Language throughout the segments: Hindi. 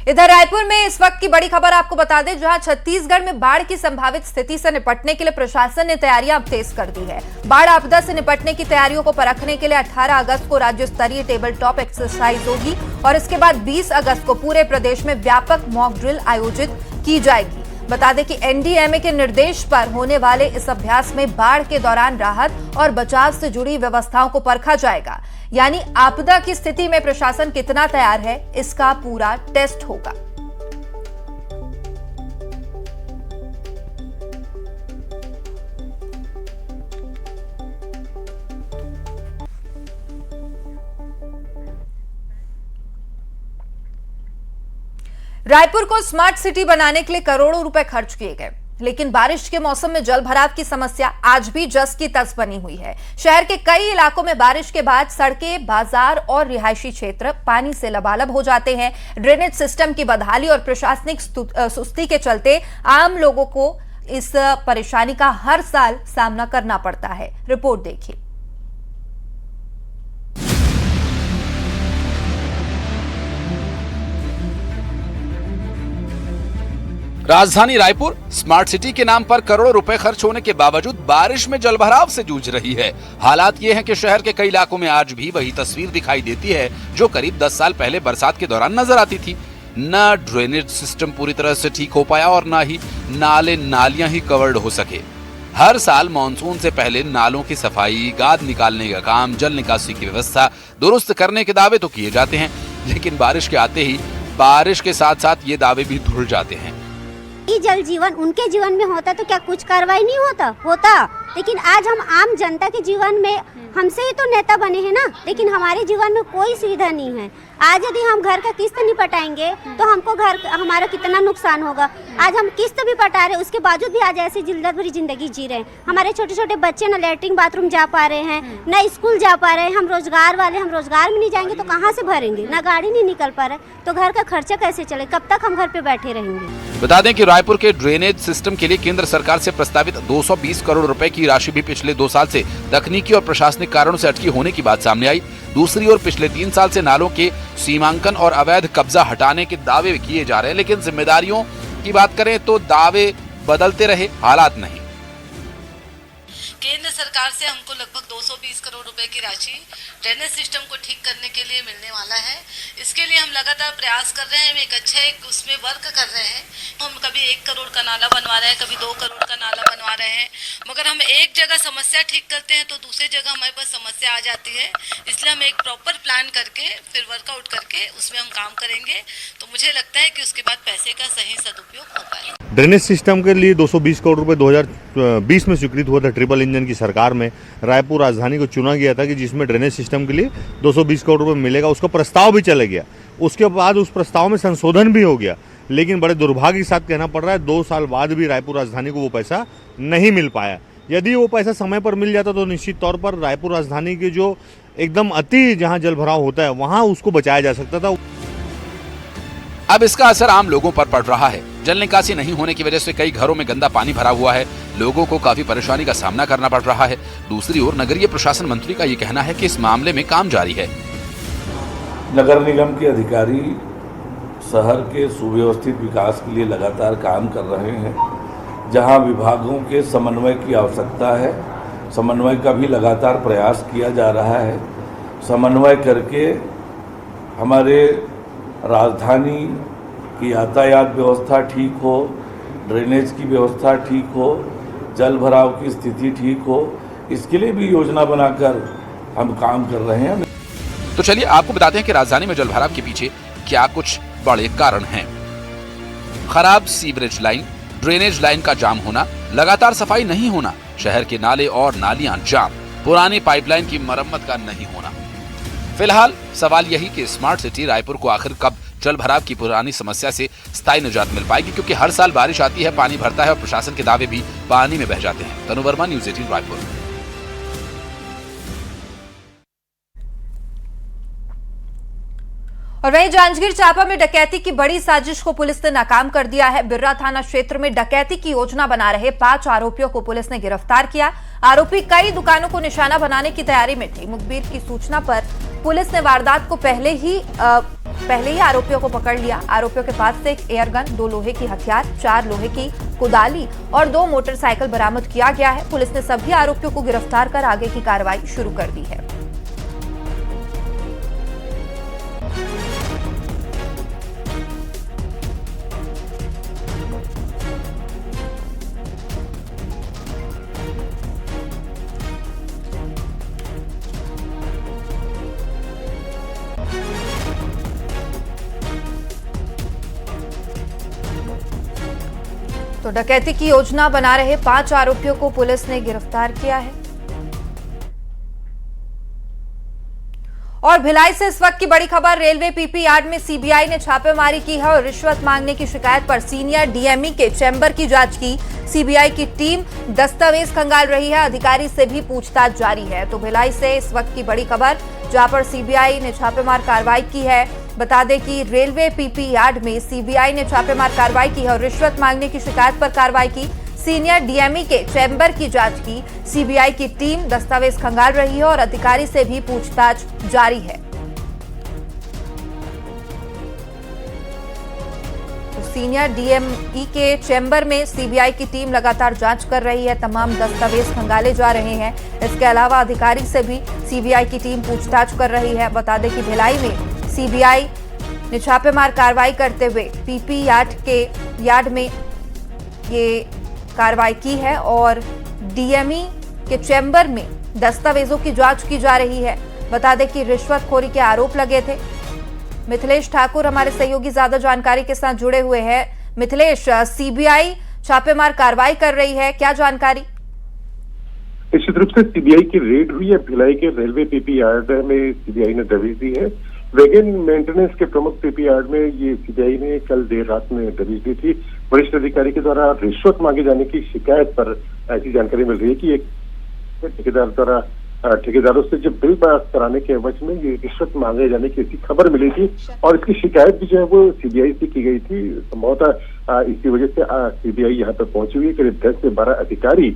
इधर रायपुर में इस वक्त की बड़ी खबर आपको बता दें, जहां छत्तीसगढ़ में बाढ़ की संभावित स्थिति से निपटने के लिए प्रशासन ने तैयारियां अब तेज कर दी है। बाढ़ आपदा से निपटने की तैयारियों को परखने के लिए 18 अगस्त को राज्य स्तरीय टेबल टॉप एक्सरसाइज होगी और इसके बाद 20 अगस्त को पूरे प्रदेश में व्यापक मॉक ड्रिल आयोजित की जाएगी। बता दें कि एनडीएमए के निर्देश पर होने वाले इस अभ्यास में बाढ़ के दौरान राहत और बचाव से जुड़ी व्यवस्थाओं को परखा जाएगा, यानी आपदा की स्थिति में प्रशासन कितना तैयार है, इसका पूरा टेस्ट होगा। रायपुर को स्मार्ट सिटी बनाने के लिए करोड़ों रुपए खर्च किए गए, लेकिन बारिश के मौसम में जल भराव की समस्या आज भी जस की तस बनी हुई है। शहर के कई इलाकों में बारिश के बाद सड़कें, बाजार और रिहायशी क्षेत्र पानी से लबालब हो जाते हैं। ड्रेनेज सिस्टम की बदहाली और प्रशासनिक सुस्ती के चलते आम लोगों को इस परेशानी का हर साल सामना करना पड़ता है। रिपोर्ट देखिए। राजधानी रायपुर स्मार्ट सिटी के नाम पर करोड़ों रुपए खर्च होने के बावजूद बारिश में जलभराव से जूझ रही है। हालात ये हैं कि शहर के कई इलाकों में आज भी वही तस्वीर दिखाई देती है जो करीब 10 साल पहले बरसात के दौरान नजर आती थी। न ड्रेनेज सिस्टम पूरी तरह से ठीक हो पाया और न ही नाले नालियां ही कवर्ड हो सके। हर साल मानसून से पहले नालों की सफाई, गाद निकालने का काम, जल निकासी की व्यवस्था दुरुस्त करने के दावे तो किए जाते हैं, लेकिन बारिश के आते ही बारिश के साथ साथ ये दावे भी धुल जाते हैं। जल जीवन उनके जीवन में होता तो क्या कुछ कार्रवाई नहीं होता, लेकिन आज हम आम जनता के जीवन में हमसे ही तो नेता बने हैं ना, लेकिन हमारे जीवन में कोई सुविधा नहीं है। आज यदि हम घर का किस्त नहीं पटाएंगे तो हमको हमारा कितना नुकसान होगा। आज हम किस्त भी पटा रहे, उसके बावजूद भी आज ऐसी जिल्लत भरी जिंदगी जी रहे हैं। हमारे छोटे छोटे बच्चे ना लैट्रिन बाथरूम जा पा रहे हैं, ना स्कूल जा पा रहे हैं। हम रोजगार वाले, हम रोजगार में नहीं जाएंगे तो कहाँ से भरेंगे, ना गाड़ी नहीं निकल पा रहा है, तो घर का खर्चा कैसे चले, कब तक हम घर पे बैठे रहेंगे। बता दें कि रायपुर के ड्रेनेज सिस्टम के लिए केंद्र सरकार से प्रस्तावित 220 करोड़ रुपए की राशि भी पिछले 2 साल से तकनीकी और प्रशासनिक कारणों से अटकी होने की बात सामने आई। दूसरी ओर पिछले 3 साल से नालों के सीमांकन और अवैध कब्जा हटाने के दावे किए जा रहे हैं, लेकिन जिम्मेदारियों की बात करें तो दावे बदलते रहे, हालात नहीं। केंद्र सरकार से हमको लगभग 220 करोड़ रुपए की राशि ड्रेनेज सिस्टम को ठीक करने के लिए मिलने वाला है। इसके लिए हम लगातार प्रयास कर रहे हैं, हम एक उसमें वर्क कर रहे हैं। हम कभी 1 करोड़ का नाला बनवा रहे हैं, कभी 2 करोड़ का नाला बनवा रहे हैं, मगर हम एक जगह समस्या ठीक करते हैं तो दूसरी जगह हमारे पास समस्या आ जाती है। इसलिए हम एक प्रॉपर प्लान करके फिर वर्कआउट करके उसमें हम काम करेंगे, तो मुझे लगता है कि उसके बाद पैसे का सही सदुपयोग हो पाए। ड्रेनेज सिस्टम के लिए 220 करोड़ रुपए 2020 में स्वीकृत हुआ था। ट्रिपल इंजन की सरकार में रायपुर राजधानी को चुना गया था कि जिसमें ड्रेनेज सिस्टम के लिए 220 करोड़ रुपए मिलेगा। उसका प्रस्ताव भी चला गया, उसके बाद उस प्रस्ताव में संशोधन भी हो गया, लेकिन बड़े दुर्भाग्य के साथ कहना पड़ रहा है 2 साल बाद भी रायपुर राजधानी को वो पैसा नहीं मिल पाया। यदि वो पैसा समय पर मिल जाता तो निश्चित तौर पर रायपुर राजधानी के जो एकदम अति जहाँ जल भराव होता है वहाँ उसको बचाया जा सकता था। अब इसका असर आम लोगों पर पड़ रहा है। जल निकासी नहीं होने की वजह से कई घरों में गंदा पानी भरा हुआ है, लोगों को काफी परेशानी का सामना करना पड़ रहा है। दूसरी ओर नगरीय प्रशासन मंत्री का ये कहना है कि इस मामले में काम जारी है। नगर निगम के अधिकारी शहर के सुव्यवस्थित विकास के लिए लगातार काम कर रहे हैं। जहां विभागों के समन्वय की आवश्यकता है, समन्वय का भी लगातार प्रयास किया जा रहा है। समन्वय करके हमारे राजधानी की यातायात व्यवस्था ठीक हो, ड्रेनेज की व्यवस्था ठीक हो, जल भराव की स्थिति ठीक हो, इसके लिए भी योजना बनाकर हम काम कर रहे हैं। तो चलिए आपको बताते हैं कि राजधानी में जल भराव के पीछे क्या कुछ बड़े कारण हैं। खराब सीवरेज लाइन, ड्रेनेज लाइन का जाम होना, लगातार सफाई नहीं होना, शहर के नाले और नालियां जाम, पुरानी पाइपलाइन की मरम्मत का नहीं होना। फिलहाल सवाल यही कि स्मार्ट सिटी रायपुर को आखिर कब जल भराव की पुरानी समस्या से स्थायी निजात मिल पाएगी, क्योंकि हर साल बारिश आती है, पानी भरता है और प्रशासन के दावे भी पानी में बह जाते हैं। तनु वर्मा, न्यूज़ 18 रायपुर। और वहीं जांजगीर चांपा में डकैती की बड़ी साजिश को पुलिस ने नाकाम कर दिया है। बिर्रा थाना क्षेत्र में डकैती की योजना बना रहे 5 आरोपियों को पुलिस ने गिरफ्तार किया। आरोपी कई दुकानों को निशाना बनाने की तैयारी में थे। मुखबिर की सूचना पर पुलिस ने वारदात को पहले ही पहले ही आरोपियों को पकड़ लिया। आरोपियों के पास से एक एयरगन, 2 लोहे की हथियार, 4 लोहे की कुदाली और 2 मोटरसाइकिल बरामद किया गया है। पुलिस ने सभी आरोपियों को गिरफ्तार कर आगे की कार्रवाई शुरू कर दी है। तो डकैती की योजना बना रहे 5 आरोपियों को पुलिस ने गिरफ्तार किया है। और भिलाई से इस वक्त की बड़ी खबर, रेलवे पीपी यार्ड में सीबीआई ने छापेमारी की है और रिश्वत मांगने की शिकायत पर सीनियर डीएमई के चैम्बर की जांच की। सीबीआई की टीम दस्तावेज खंगाल रही है, अधिकारी से भी पूछताछ जारी है। तो भिलाई से इस वक्त की बड़ी खबर, जहां पर सीबीआई ने छापेमार कार्रवाई की है। बता दें कि रेलवे पीपी यार्ड में सीबीआई ने छापेमार कार्रवाई की है और रिश्वत मांगने की शिकायत पर कार्रवाई की। सीनियर डीएमई के चैम्बर की जांच की। सीबीआई की टीम दस्तावेज खंगाल रही है और अधिकारी से भी पूछताछ जारी है। तो सीनियर डीएमई के चैम्बर में सीबीआई की टीम लगातार जांच कर रही है, तमाम दस्तावेज खंगाले जा रहे हैं। इसके अलावा अधिकारी से भी सीबीआई की टीम पूछताछ कर रही है। बता दें कि भिलाई में सीबीआई ने छापेमार कार्रवाई करते हुए पीपी यार्ड में ये कार्रवाई की है और डीएमई के चैम्बर में दस्तावेजों की जांच की जा रही है। बता दें कि रिश्वतखोरी के आरोप लगे थे। मिथिलेश ठाकुर हमारे सहयोगी ज्यादा जानकारी के साथ जुड़े हुए हैं। मिथिलेश, सीबीआई छापेमार कार्रवाई कर रही है, क्या जानकारी? निश्चित रूप से सीबीआई की रेड हुई है। भिलाई के रेलवे पीपी यार्ड में सीबीआई ने दबिश दी है। वैगन मेंटेनेंस के प्रमुख पीपी यार्ड में ये सीबीआई ने कल देर रात में दबिश दी थी। वरिष्ठ अधिकारी के द्वारा रिश्वत मांगे जाने की शिकायत पर ऐसी जानकारी मिल रही है कि एक ठेकेदार द्वारा ठेकेदारों से जो बिल पास कराने के एवज में ये रिश्वत मांगे जाने की ऐसी खबर मिली थी और इसकी शिकायत भी जो है वो सीबीआई से की गई थी। संभवतः इसी वजह से सीबीआई यहाँ पर पहुंची हुई है। करीब 10 से 12 अधिकारी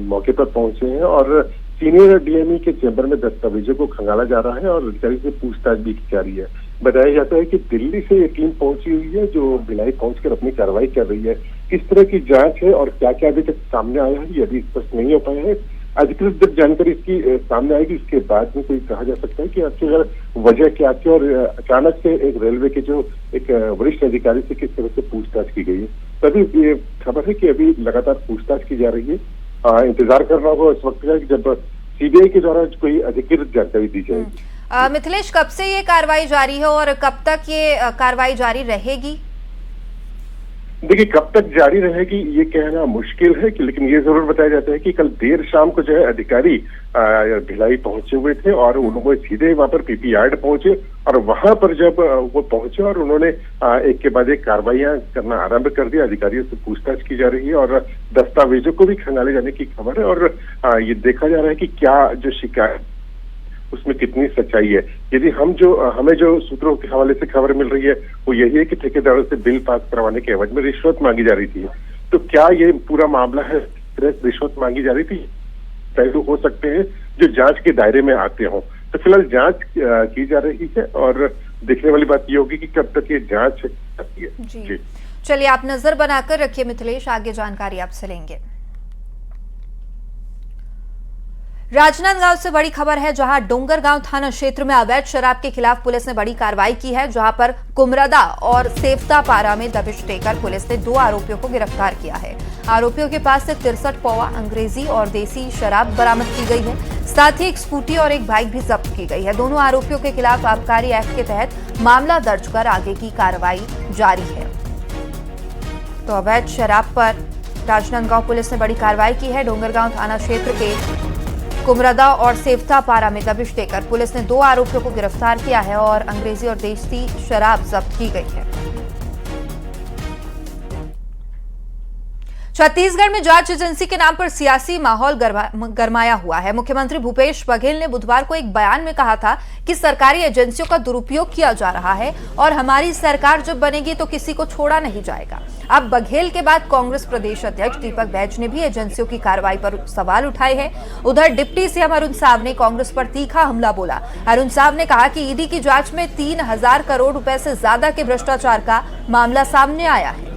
मौके पर पहुंचे हैं और सीनियर डीएमई के चैम्बर में दस्तावेजों को खंगाला जा रहा है और अधिकारी से पूछताछ भी की जा रही है। बताया जाता है कि दिल्ली से ये टीम पहुंची हुई है जो भिलाई पहुंचकर अपनी कार्रवाई कर रही है। किस तरह की जांच है और क्या क्या अभी तक सामने आया है, ये अभी स्पष्ट नहीं हो पाया है। अधिकृत जब जानकारी इसकी सामने आएगी उसके बाद में कोई कहा जा सकता है कि आखिर वजह क्या थी और अचानक से एक रेलवे के जो एक वरिष्ठ अधिकारी से किस तरह से पूछताछ की गई है। तभी ये खबर है कि अभी लगातार पूछताछ की जा रही है। इंतजार करना होगा इस वक्त का जब सीबीआई के द्वारा कोई अधिकृत जानकारी दी जाएगी। मिथिलेश, कब से ये कार्रवाई जारी है और कब तक ये कार्रवाई जारी रहेगी? देखिए, कब तक जारी रहेगी ये कहना मुश्किल है कि, लेकिन ये जरूर बताया जाता है कि कल देर शाम को जो है अधिकारी भिलाई पहुंचे हुए थे और उन्होंने सीधे वहां पर पीपी यार्ड पहुंचे और वहां पर जब वो पहुंचे और उन्होंने एक के बाद एक कार्रवाइयां करना आरंभ कर दिया। अधिकारियों से पूछताछ की जा रही है और दस्तावेजों को भी खंगाले जाने की खबर है और ये देखा जा रहा है कि क्या जो शिकायत उसमें कितनी सच्चाई है। यदि हमें जो सूत्रों के हवाले से खबर मिल रही है वो यही है कि ठेकेदारों से बिल पास करवाने के एवज में रिश्वत मांगी जा रही थी। तो क्या ये पूरा मामला है, रिश्वत मांगी जा रही थी? पहलू हो सकते हैं जो जांच के दायरे में आते हों। तो फिलहाल जांच की जा रही है और देखने वाली बात ये होगी कि कब तक ये जांच आती है। जी। चलिए, आप नजर बनाकर रखिए मिथिलेश, आगे जानकारी आपसे लेंगे। राजनांदगांव से बड़ी खबर है, जहां डोंगरगांव थाना क्षेत्र में अवैध शराब के खिलाफ पुलिस ने बड़ी कार्रवाई की है, जहां पर कुमरदा और सेवतापारा में दबिश देकर पुलिस ने 2 आरोपियों को गिरफ्तार किया है। आरोपियों के पास से 63 पौवा अंग्रेजी और देसी शराब बरामद की गई है। साथ ही एक स्कूटी और एक बाइक भी जब्त की गई है। दोनों आरोपियों के खिलाफ आबकारी एक्ट के तहत मामला दर्ज कर आगे की कार्रवाई जारी है। तो अवैध शराब पर राजनांदगांव पुलिस ने बड़ी कार्रवाई की है। डोंगरगांव थाना क्षेत्र के कुमरदा और सेवतापारा में दबिश देकर पुलिस ने 2 आरोपियों को गिरफ्तार किया है और अंग्रेजी और देसी शराब जब्त की गई है। छत्तीसगढ़ में जांच एजेंसी के नाम पर सियासी माहौल गरमाया हुआ है। मुख्यमंत्री भूपेश बघेल ने बुधवार को एक बयान में कहा था कि सरकारी एजेंसियों का दुरुपयोग किया जा रहा है और हमारी सरकार जब बनेगी तो किसी को छोड़ा नहीं जाएगा। अब बघेल के बाद कांग्रेस प्रदेश अध्यक्ष दीपक बैज ने भी एजेंसियों की कार्रवाई पर सवाल उठाए हैं। उधर डिप्टी सीएम अरुण साव ने कांग्रेस पर तीखा हमला बोला। अरुण साव ने कहा कि ईडी की जांच में 3000 करोड़ रुपए से ज्यादा के भ्रष्टाचार का मामला सामने आया है।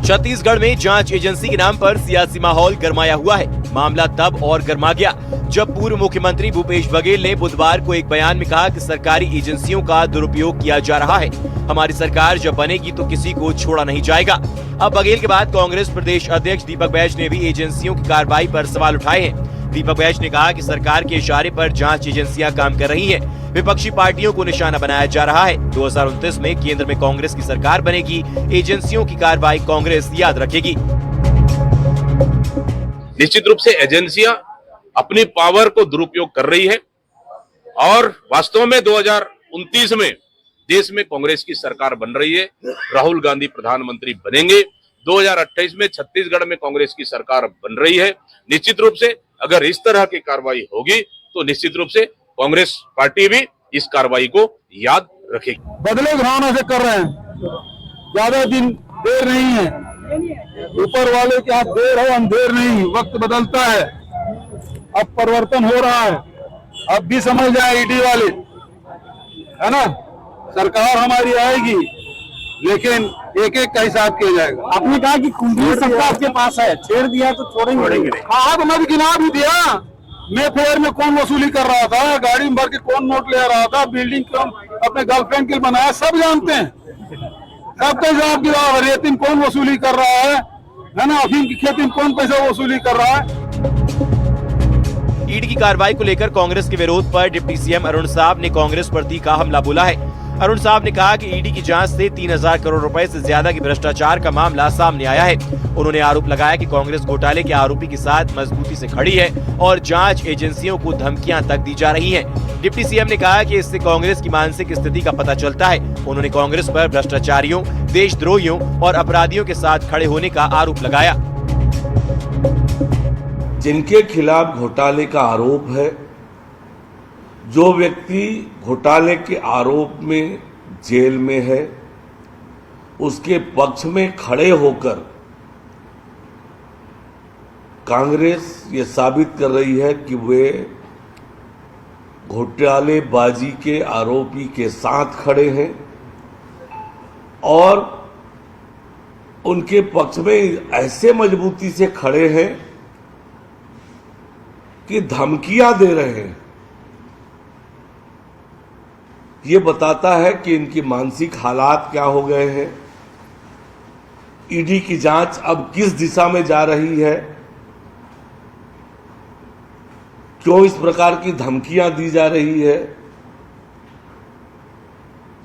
छत्तीसगढ़ में जांच एजेंसी के नाम पर सियासी माहौल गरमाया हुआ है। मामला तब और गरमा गया जब पूर्व मुख्यमंत्री भूपेश बघेल ने बुधवार को एक बयान में कहा कि सरकारी एजेंसियों का दुरुपयोग किया जा रहा है। हमारी सरकार जब बनेगी तो किसी को छोड़ा नहीं जाएगा। अब बघेल के बाद कांग्रेस प्रदेश अध्यक्ष दीपक बैज ने भी एजेंसियों की कार्रवाई पर सवाल उठाए हैं। दीपक बैज ने कहा कि सरकार के इशारे पर जांच एजेंसियां काम कर रही हैं। विपक्षी पार्टियों को निशाना बनाया जा रहा है। 2029 में केंद्र में कांग्रेस की सरकार बनेगी। एजेंसियों की कार्रवाई कांग्रेस याद रखेगी। निश्चित रूप से एजेंसियां अपनी पावर को दुरुपयोग कर रही है और वास्तव में 2029 में देश में कांग्रेस की सरकार बन रही है। राहुल गांधी प्रधानमंत्री बनेंगे। 2028 में छत्तीसगढ़ में कांग्रेस की सरकार बन रही है। निश्चित रूप से अगर इस तरह की कार्रवाई होगी तो निश्चित रूप से कांग्रेस पार्टी भी इस कार्रवाई को याद रखेगी। बदले भावना से कर रहे हैं, ज्यादा दिन देर नहीं है। ऊपर वाले के हाथ देर हो अंधेर नहीं, वक्त बदलता है, अब परिवर्तन हो रहा है। अब भी समझ जाए ईडी वाले, है ना, सरकार हमारी आएगी लेकिन एक एक का हिसाब किया जाएगा। आपने कहा कि कुंडली सबका आपके पास है, छेड़ दिया तो छोड़ेंगे। हाँ तो मैं भी गिना भी दिया। मैं फेयर में कौन वसूली कर रहा था, गाड़ी में भर के कौन नोट ले रहा था, बिल्डिंग कौन अपने गर्लफ्रेंड के लिए बनाया, सब जानते हैं। सबका जवाब गिरा, रेतिन कौन वसूली कर रहा है ना, अफीम की खेती में कौन पैसा वसूली कर रहा है। ईडी की कार्रवाई को लेकर कांग्रेस के विरोध पर डिप्टी सीएम अरुण साव ने कांग्रेस पर तीखा हमला बोला है। अरुण साव ने कहा कि ईडी की जांच से 3000 करोड़ रुपए से ज्यादा की भ्रष्टाचार का मामला सामने आया है। उन्होंने आरोप लगाया कि कांग्रेस घोटाले के आरोपी के साथ मजबूती से खड़ी है और जांच एजेंसियों को धमकियां तक दी जा रही हैं। डिप्टी सीएम ने कहा कि इससे कांग्रेस की मानसिक स्थिति का पता चलता है। उन्होंने कांग्रेस पर भ्रष्टाचारियों, देशद्रोहियों और अपराधियों के साथ खड़े होने का आरोप लगाया। जिनके खिलाफ घोटाले का आरोप है, जो व्यक्ति घोटाले के आरोप में जेल में है, उसके पक्ष में खड़े होकर कांग्रेस ये साबित कर रही है कि वे घोटालेबाजी के आरोपी के साथ खड़े हैं और उनके पक्ष में ऐसे मजबूती से खड़े हैं कि धमकियां दे रहे हैं। ये बताता है कि इनकी मानसिक हालात क्या हो गए हैं। ईडी की जांच अब किस दिशा में जा रही है, क्यों इस प्रकार की धमकियां दी जा रही है,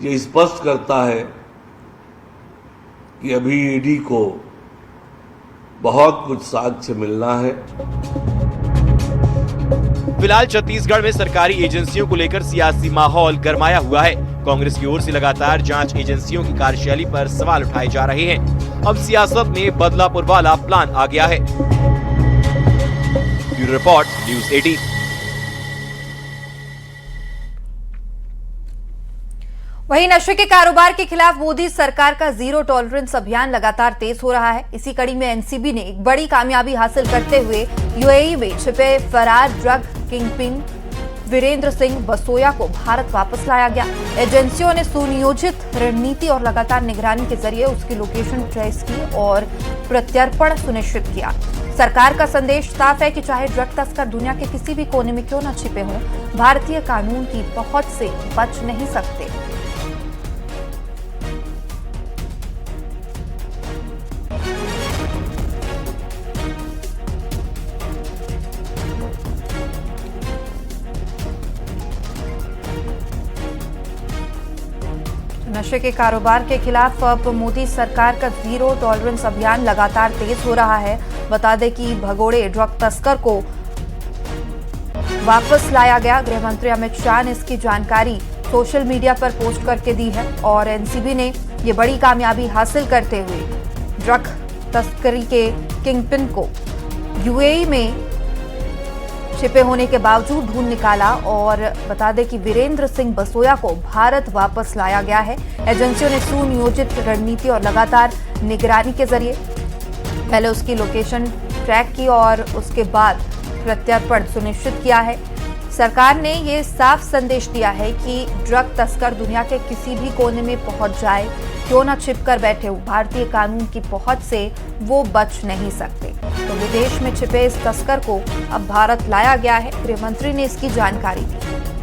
ये स्पष्ट करता है कि अभी ईडी को बहुत कुछ साक्ष्य मिलना है। फिलहाल छत्तीसगढ़ में सरकारी एजेंसियों को लेकर सियासी माहौल गरमाया हुआ है। कांग्रेस की ओर से लगातार जांच एजेंसियों की कार्यशैली पर सवाल उठाए जा रहे हैं। अब सियासत में बदलापुर वाला प्लान आ गया है। Bureau report, news 18। वहीं नशे के कारोबार के खिलाफ मोदी सरकार का जीरो टॉलरेंस अभियान लगातार तेज हो रहा है। इसी कड़ी में एनसीबी ने एक बड़ी कामयाबी हासिल करते हुए यूएई में छिपे फरार ड्रग किंगपिन वीरेंद्र सिंह बसोया को भारत वापस लाया गया। एजेंसियों ने सुनियोजित रणनीति और लगातार निगरानी के जरिए उसकी लोकेशन ट्रेस की और प्रत्यर्पण सुनिश्चित किया। सरकार का संदेश साफ है कि चाहे ड्रग तस्कर दुनिया के किसी भी कोने में क्यों न छिपे हों, भारतीय कानून की पहुंच से बच नहीं सकते। नशे के कारोबार के खिलाफ अब मोदी सरकार का जीरो टॉलरेंस अभियान लगातार तेज हो रहा है। बता दें कि भगोड़े ड्रग तस्कर को वापस लाया गया। गृह मंत्री अमित शाह ने इसकी जानकारी सोशल मीडिया पर पोस्ट करके दी है और एनसीबी ने ये बड़ी कामयाबी हासिल करते हुए ड्रग तस्करी के किंगपिन को यूएई में छिपे होने के बावजूद ढूंढ निकाला। और बता दें कि वीरेंद्र सिंह बसोया को भारत वापस लाया गया है। एजेंसियों ने सुनियोजित रणनीति और लगातार निगरानी के जरिए पहले उसकी लोकेशन ट्रैक की और उसके बाद प्रत्यर्पण सुनिश्चित किया है। सरकार ने ये साफ संदेश दिया है कि ड्रग तस्कर दुनिया के किसी भी कोने में पहुंच जाए, क्यों न छिपकर बैठे हो, भारतीय कानून की पहुंच से वो बच नहीं सकते। तो विदेश में छिपे इस तस्कर को अब भारत लाया गया है। गृह मंत्री ने इसकी जानकारी दी।